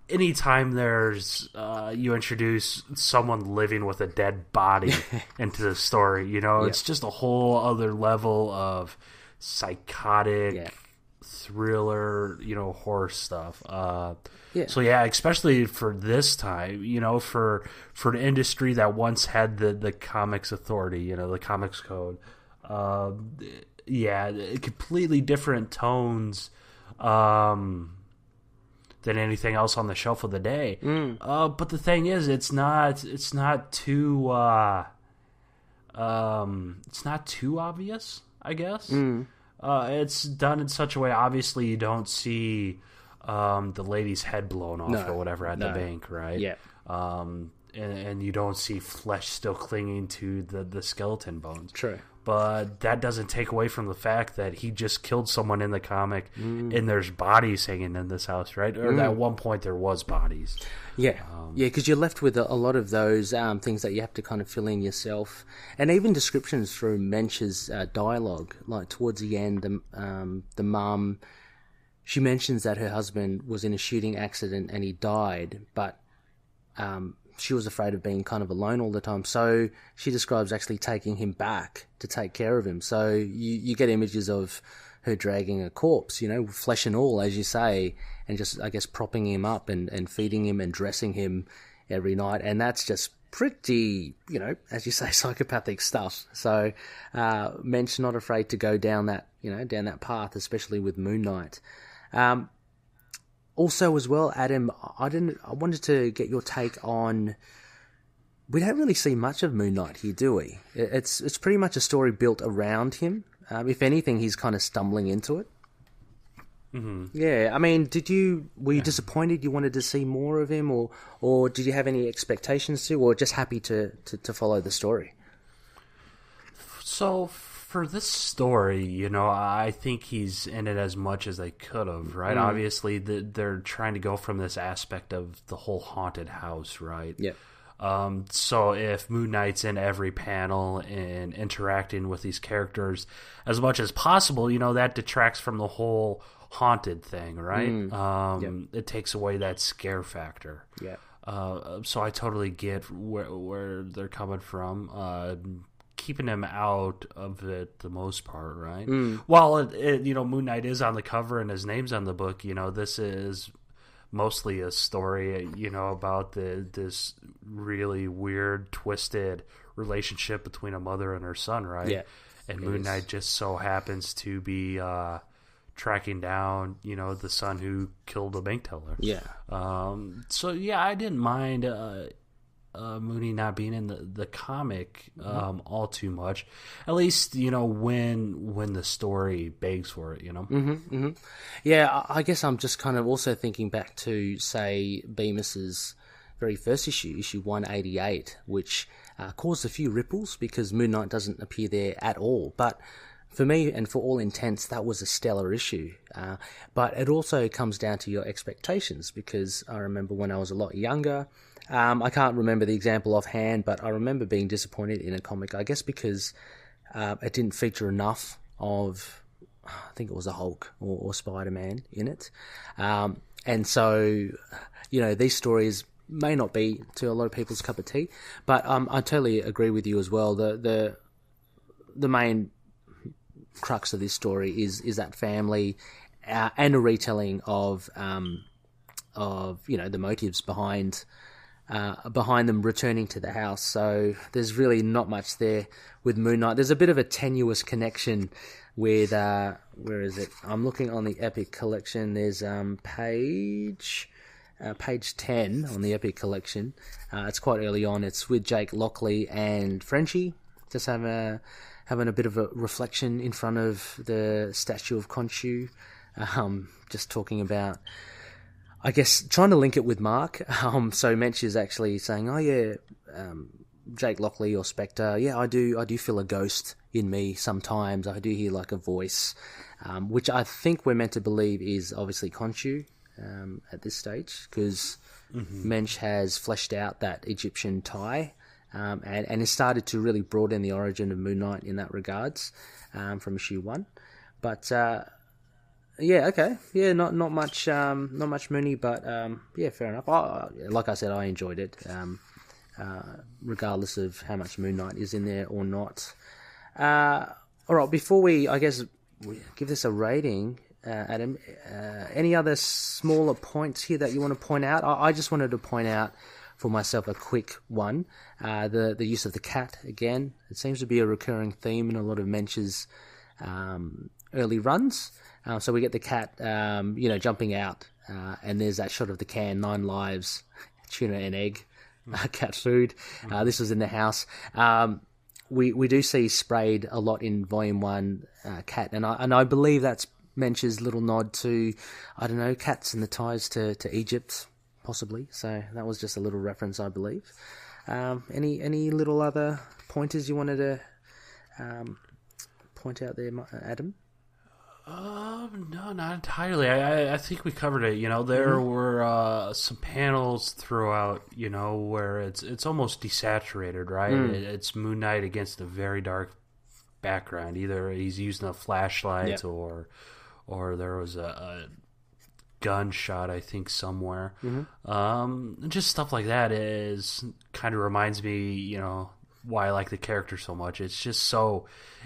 S2: anytime there's you introduce someone living with a dead body into the story, you know, it's just a whole other level of psychotic thriller, you know, horror stuff. So yeah, especially for this time, you know, for an industry that once had the comics authority, you know, the comics code. Completely different tones than anything else on the shelf of the day. But the thing is, it's not too obvious, I guess. It's done in such a way, obviously you don't see the lady's head blown off or whatever at the bank, right?
S1: Yeah.
S2: And you don't see flesh still clinging to the skeleton bones.
S1: True.
S2: But that doesn't take away from the fact that he just killed someone in the comic and there's bodies hanging in this house, right? Or at one point there was bodies.
S1: Yeah, because you're left with a lot of those things that you have to kind of fill in yourself. And even descriptions through Moench's dialogue, like towards the end, the mum, she mentions that her husband was in a shooting accident and he died, but she was afraid of being kind of alone all the time. So she describes actually taking him back to take care of him. So you get images of her dragging a corpse, you know, flesh and all, as you say, and just, I guess, propping him up and feeding him and dressing him every night. And that's just pretty, you know, as you say, psychopathic stuff. So Moench not afraid to go down that, down that path, especially with Moon Knight. Also, as well, Adam, I wanted to get your take on. We don't really see much of Moon Knight here, do we? It's pretty much a story built around him. If anything, he's kind of stumbling into it. Yeah, I mean, were you disappointed you wanted to see more of him, or did you have any expectations to, or just happy to follow the story?
S2: So for this story, I think he's in it as much as they could have, right? Obviously, they're trying to go from this aspect of the whole haunted house, right?
S1: Yeah.
S2: So if Moon Knight's in every panel and interacting with these characters as much as possible, that detracts from the whole haunted thing, right? It takes away that scare factor.
S1: Yeah.
S2: So I totally get where they're coming from. Keeping him out of it the most part, right? While Moon Knight is on the cover and his name's on the book, this is mostly a story, about this really weird, twisted relationship between a mother and her son, right?
S1: Yeah.
S2: And Moon Knight just so happens to be tracking down, the son who killed the bank teller.
S1: Yeah.
S2: So yeah, I didn't mind Mooney not being in the comic all too much. At least, when the story begs for it,
S1: Yeah, I guess I'm just kind of also thinking back to, say, Bemis's very first issue 188, which caused a few ripples because Moon Knight doesn't appear there at all. But for me, and for all intents, that was a stellar issue. But it also comes down to your expectations, because I remember when I was a lot younger, I can't remember the example offhand, but I remember being disappointed in a comic, I guess because it didn't feature enough of, I think it was a Hulk or Spider-Man in it. And so, these stories may not be to a lot of people's cup of tea, but I totally agree with you as well. The main crux of this story is that family and a retelling of the motives behind them returning to the house. So there's really not much there with Moon Knight. There's a bit of a tenuous connection with where is it? I'm looking on the Epic collection. There's page 10 on the Epic collection. It's quite early on. It's with Jake Lockley and Frenchie, just having a bit of a reflection in front of the statue of Khonshu, just talking about, I guess, trying to link it with Mark. So Moench is actually saying, oh yeah, Jake Lockley or Spectre, yeah, I do feel a ghost in me sometimes. I do hear like a voice, which I think we're meant to believe is obviously Khonshu at this stage, because Moench has fleshed out that Egyptian tie, and has started to really broaden the origin of Moon Knight in that regards, from issue 1. But yeah, okay, yeah, not much Mooney, but yeah, fair enough. Like I said, I enjoyed it, regardless of how much Moon Knight is in there or not. All right, before we give this a rating, Adam, any other smaller points here that you want to point out? I just wanted to point out for myself a quick one. The use of the cat again. It seems to be a recurring theme in a lot of Moench's early runs. So we get the cat, jumping out, and there's that shot of the can, 9 lives, tuna and egg, cat food. This was in the house. We do see sprayed a lot in Volume 1, cat, and I believe that's Moench's little nod to, I don't know, cats and the ties to Egypt, possibly. So that was just a little reference, I believe. Any little other pointers you wanted to point out there, Adam?
S2: No, not entirely. I think we covered it. There were some panels throughout, where it's almost desaturated, right? It's Moon Knight against a very dark background. Either he's using a flashlight, or there was a gunshot, I think, somewhere. Just stuff like that kind of reminds me, why I like the character so much. It's just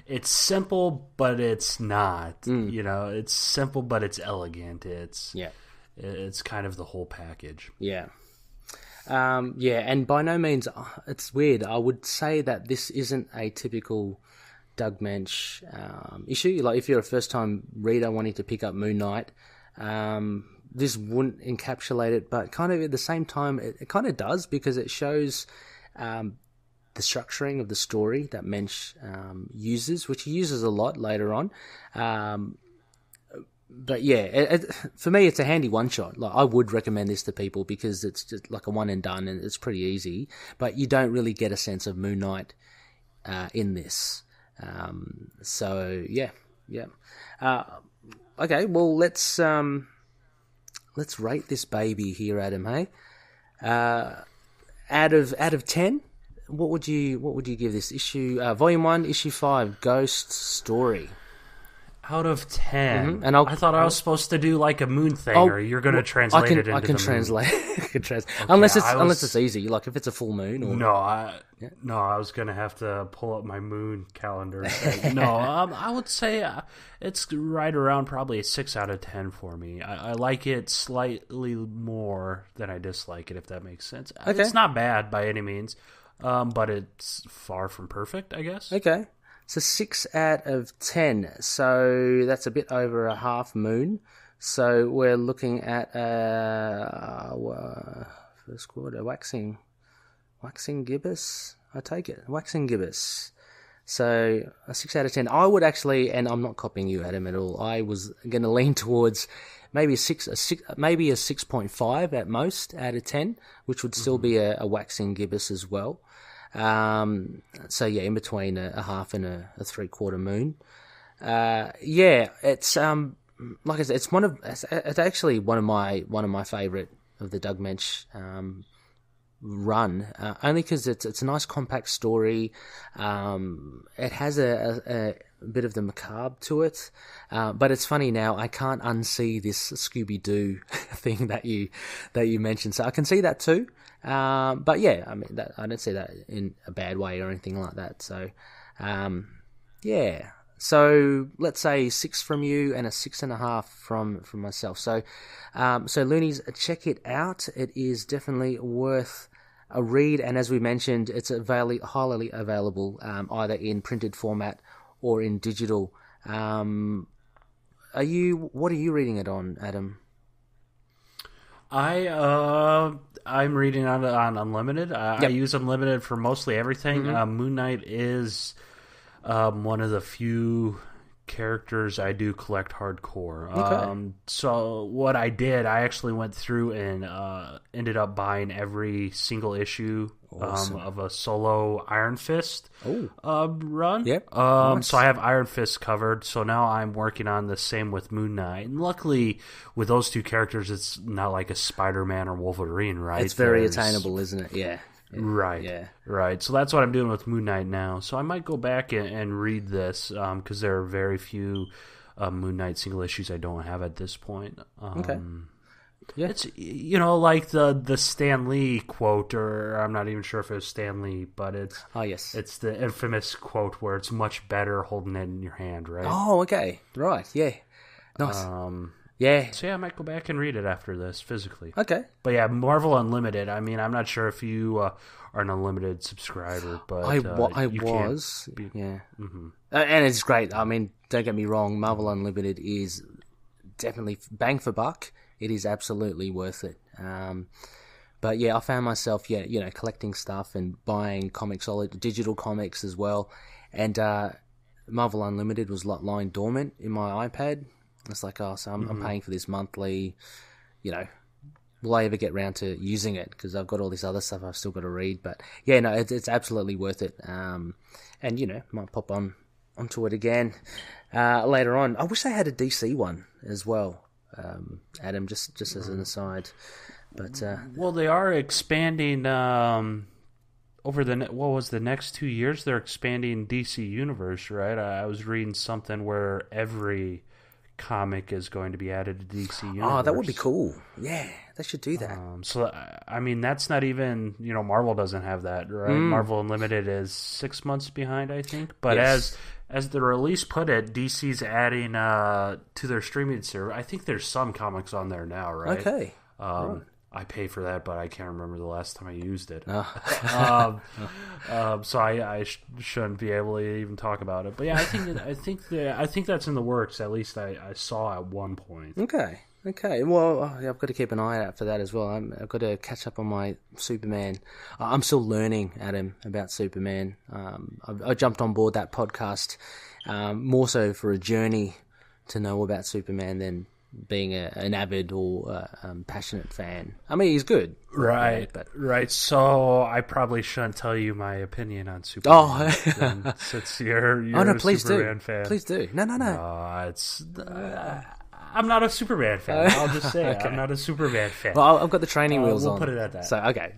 S2: it's simple, but it's not. It's simple, but it's elegant. It's kind of the whole package.
S1: Yeah. And by no means, it's weird. I would say that this isn't a typical Doug Moench issue. Like, if you're a first-time reader wanting to pick up Moon Knight, this wouldn't encapsulate it, but kind of at the same time, it kind of does, because it shows the structuring of the story that Moench uses, which he uses a lot later on. But yeah, for me, it's a handy one-shot. Like, I would recommend this to people because it's just like a one and done, and it's pretty easy. But you don't really get a sense of Moon Knight in this. So yeah. Okay, well let's rate this baby here, Adam. Hey, out of 10, what would you give this issue? Volume 1, issue 5, Ghost Story.
S2: Out of 10.
S1: And
S2: I thought I was supposed to do like a moon thing, or you're going to translate it into the moon.
S1: I can translate. Okay, unless it's easy, like if it's a full moon. Or...
S2: No, I was going to have to pull up my moon calendar. I would say it's right around probably a 6 out of 10 for me. I like it slightly more than I dislike it, if that makes sense. Okay. It's not bad by any means, but it's far from perfect, I guess.
S1: Okay. So 6 out of 10. So that's a bit over a half moon. So we're looking at first quarter waxing gibbous. I take it waxing gibbous. So a 6 out of 10. I would actually, and I'm not copying you, Adam, at all. I was going to lean towards maybe a 6.5 at most out of 10, which would still be a waxing gibbous as well. So yeah, in between a half and a 3/4 moon. It's like I said, it's actually one of my favorite of the Doug Moench run, only because it's a nice compact story. It has a bit of the macabre to it, but it's funny now. I can't unsee this Scooby-Doo thing that you mentioned, so I can see that too. But yeah, I mean, I don't see that in a bad way or anything like that. So, yeah. So let's say 6 from you and a 6.5 from myself. So, Loonies, check it out. It is definitely worth a read. And as we mentioned, it's highly available, either in printed format or in digital. What are you reading it on, Adam?
S2: I'm reading on Unlimited. I use Unlimited for mostly everything. Moon Knight is one of the few characters I do collect hardcore. Okay. So what I did, I actually went through and ended up buying every single issue of a solo Iron Fist run. Yep. Nice. So I have Iron Fist covered. So now I'm working on the same with Moon Knight. And luckily, with those two characters, it's not like a Spider-Man or Wolverine, right?
S1: It's very attainable, isn't it? Yeah.
S2: Right. Yeah. Right. So that's what I'm doing with Moon Knight now. So I might go back and read this because there are very few Moon Knight single issues I don't have at this point.
S1: Okay. Yeah.
S2: It's, like the Stan Lee quote, or I'm not even sure if it was Stan Lee, but it's...
S1: Oh, yes.
S2: It's the infamous quote where it's much better holding it in your hand, right?
S1: Oh, okay. Right, yeah. Nice. Yeah.
S2: So yeah, I might go back and read it after this, physically.
S1: Okay.
S2: But yeah, Marvel Unlimited, I mean, I'm not sure if you are an Unlimited subscriber, but...
S1: I was, yeah. Mm-hmm. And it's great. I mean, don't get me wrong, Marvel Unlimited is definitely bang for buck. It is absolutely worth it. But yeah, I found myself, collecting stuff and buying comics, digital comics as well. And Marvel Unlimited was lying dormant in my iPad. It's like, I'm paying for this monthly, will I ever get around to using it? Because I've got all this other stuff I've still got to read. But yeah, no, it's absolutely worth it. And, might pop onto it again later on. I wish they had a DC one as well. Adam, just as an aside, but
S2: well, they are expanding over the next 2 years. They're expanding DC Universe, right? I was reading something where every comic is going to be added to DC Universe.
S1: Oh, that would be cool. Yeah, they should do that.
S2: So I mean, that's not even Marvel doesn't have that, right? Marvel Unlimited is 6 months behind, I think. But yes. As the release put it, DC's adding to their streaming service. I think there's some comics on there now, right?
S1: Okay.
S2: Right. I pay for that, but I can't remember the last time I used it. So I shouldn't be able to even talk about it. But yeah, I think that's in the works. At least I saw at one point.
S1: Okay. Well, I've got to keep an eye out for that as well. I've got to catch up on my Superman. I'm still learning, Adam, about Superman. I jumped on board that podcast more so for a journey to know about Superman than being an avid or passionate fan. I mean, he's good.
S2: Right, right. So I probably shouldn't tell you my opinion on Superman. Since you're a Superman fan.
S1: Please do. No.
S2: It's... I'm not a Superman fan. I'll just say okay. I'm not a Superman fan.
S1: Well, I've got the training wheels on.
S2: We'll put it at that.
S1: So, okay.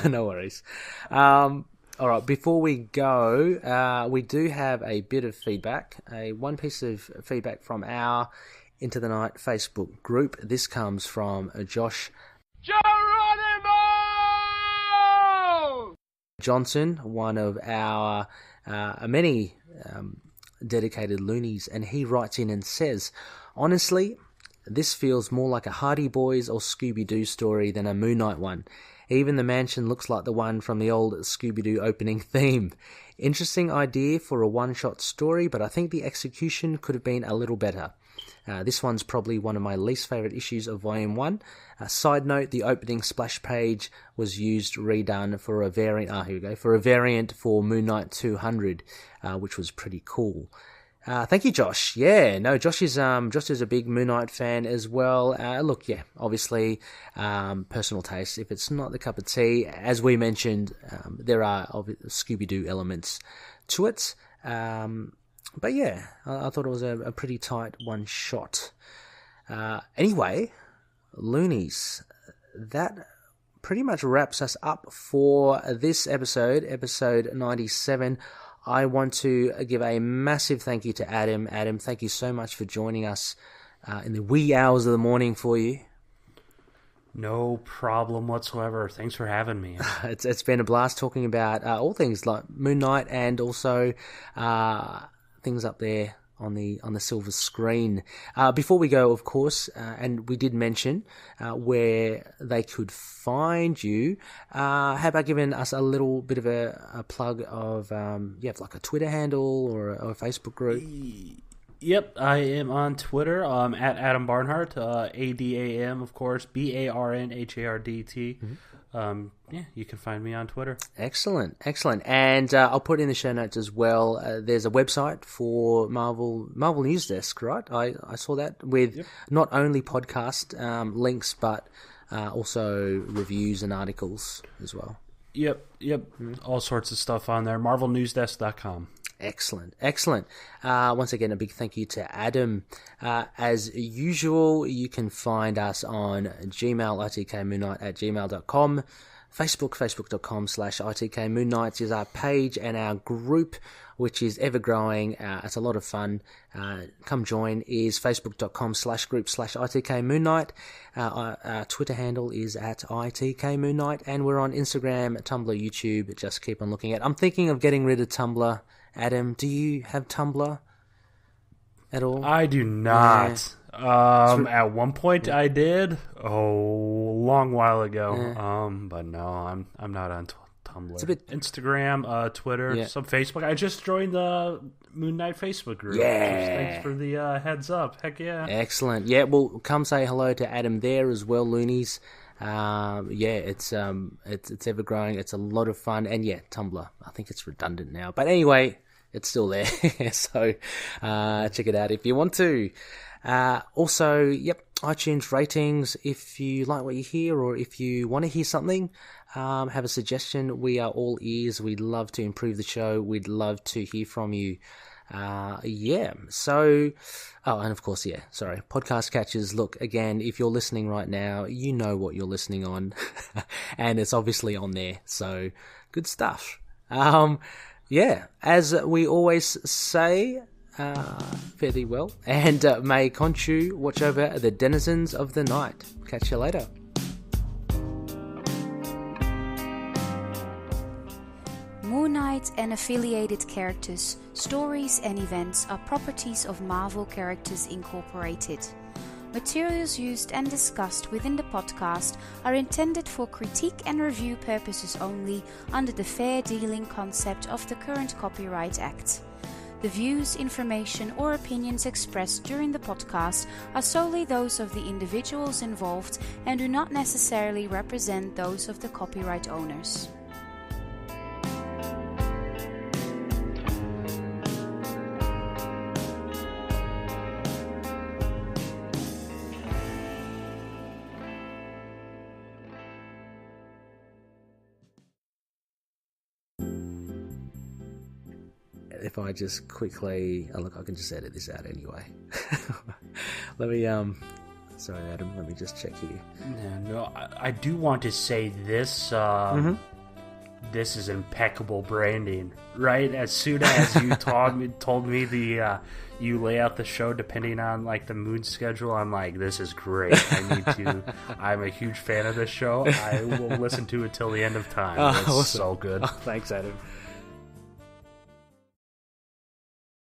S1: No worries. All right, before we go, we do have a bit of feedback, one piece of feedback from our Into the Night Facebook group. This comes from Josh Janson, one of our many dedicated loonies, and he writes in and says, honestly, this feels more like a Hardy Boys or Scooby-Doo story than a Moon Knight one. Even the mansion looks like the one from the old Scooby-Doo opening theme. Interesting idea for a one-shot story, but I think the execution could have been a little better. This one's probably one of my least favourite issues of Volume 1. Side note, the opening splash page was redone for a variant for Moon Knight 200, which was pretty cool. Thank you, Josh. Yeah, no, Josh is a big Moon Knight fan as well. Look, yeah, obviously, personal taste. If it's not the cup of tea, as we mentioned, there are Scooby-Doo elements to it. But yeah, I thought it was a pretty tight one shot. Anyway, Loonies, that pretty much wraps us up for this episode 97. I want to give a massive thank you to Adam. Adam, thank you so much for joining us in the wee hours of the morning for you.
S2: No problem whatsoever. Thanks for having me.
S1: It's been a blast talking about all things like Moon Knight and also things up there on the silver screen. Before we go, of course, and we did mention where they could find you. How about giving us a little bit of a plug of you have like a Twitter handle or a Facebook group?
S2: Yep, I am on Twitter at Adam Barnhardt, ADAM, of course, BARNHARDT. Yeah, you can find me on Twitter. Excellent.
S1: And I'll put it in the show notes as well. There's a website for Marvel News Desk, right? I saw that with not only podcast links, but also reviews and articles as well.
S2: Yep. All sorts of stuff on there. MarvelNewsDesk.com.
S1: Excellent. Once again, a big thank you to Adam. As usual, you can find us on Gmail, itkmoonnight@gmail.com. Facebook, facebook.com/itkmoonnights is our page, and our group, which is ever growing. It's a lot of fun. Come join, is facebook.com/group/itkmoonnight. Our Twitter handle is at itkmoonnight, and we're on Instagram, Tumblr, YouTube. Just keep on looking at. I'm thinking of getting rid of Tumblr. Adam, do you have Tumblr at all?
S2: I do not. Yeah. At one point I did. Long while ago. Yeah. But no, I'm not on Tumblr. It's a bit... Instagram, Twitter, some Facebook. I just joined the Moon Knight Facebook group.
S1: Yeah.
S2: Thanks for the heads up. Heck yeah.
S1: Excellent. Yeah, well, come say hello to Adam there as well, Loonies. It's ever growing. It's a lot of fun, and Tumblr. I think it's redundant now, but anyway, it's still there. So check it out if you want to. Also, iTunes ratings. If you like what you hear, or if you want to hear something, have a suggestion. We are all ears. We'd love to improve the show. We'd love to hear from you. So, and of course, podcast catchers. Look, again, if you're listening right now, you know what you're listening on, and it's obviously on there. So, good stuff. As we always say, fare thee well, and may Khonshu watch over the denizens of the night. Catch you later.
S5: Moon Knight and affiliated characters, stories and events are properties of Marvel Characters Incorporated. Materials used and discussed within the podcast are intended for critique and review purposes only under the fair dealing concept of the current Copyright Act. The views, information or opinions expressed during the podcast are solely those of the individuals involved and do not necessarily represent those of the copyright owners.
S1: if I just quickly... Oh, look, I can just edit this out anyway. Let me... Sorry, Adam, let me just check here.
S2: No, I do want to say this... This is impeccable branding, right? As soon as you told me the you lay out the show depending on like the moon schedule, I'm like, this is great. I'm a huge fan of this show. I will listen to it till the end of time. It's awesome. So good.
S1: Oh, thanks, Adam.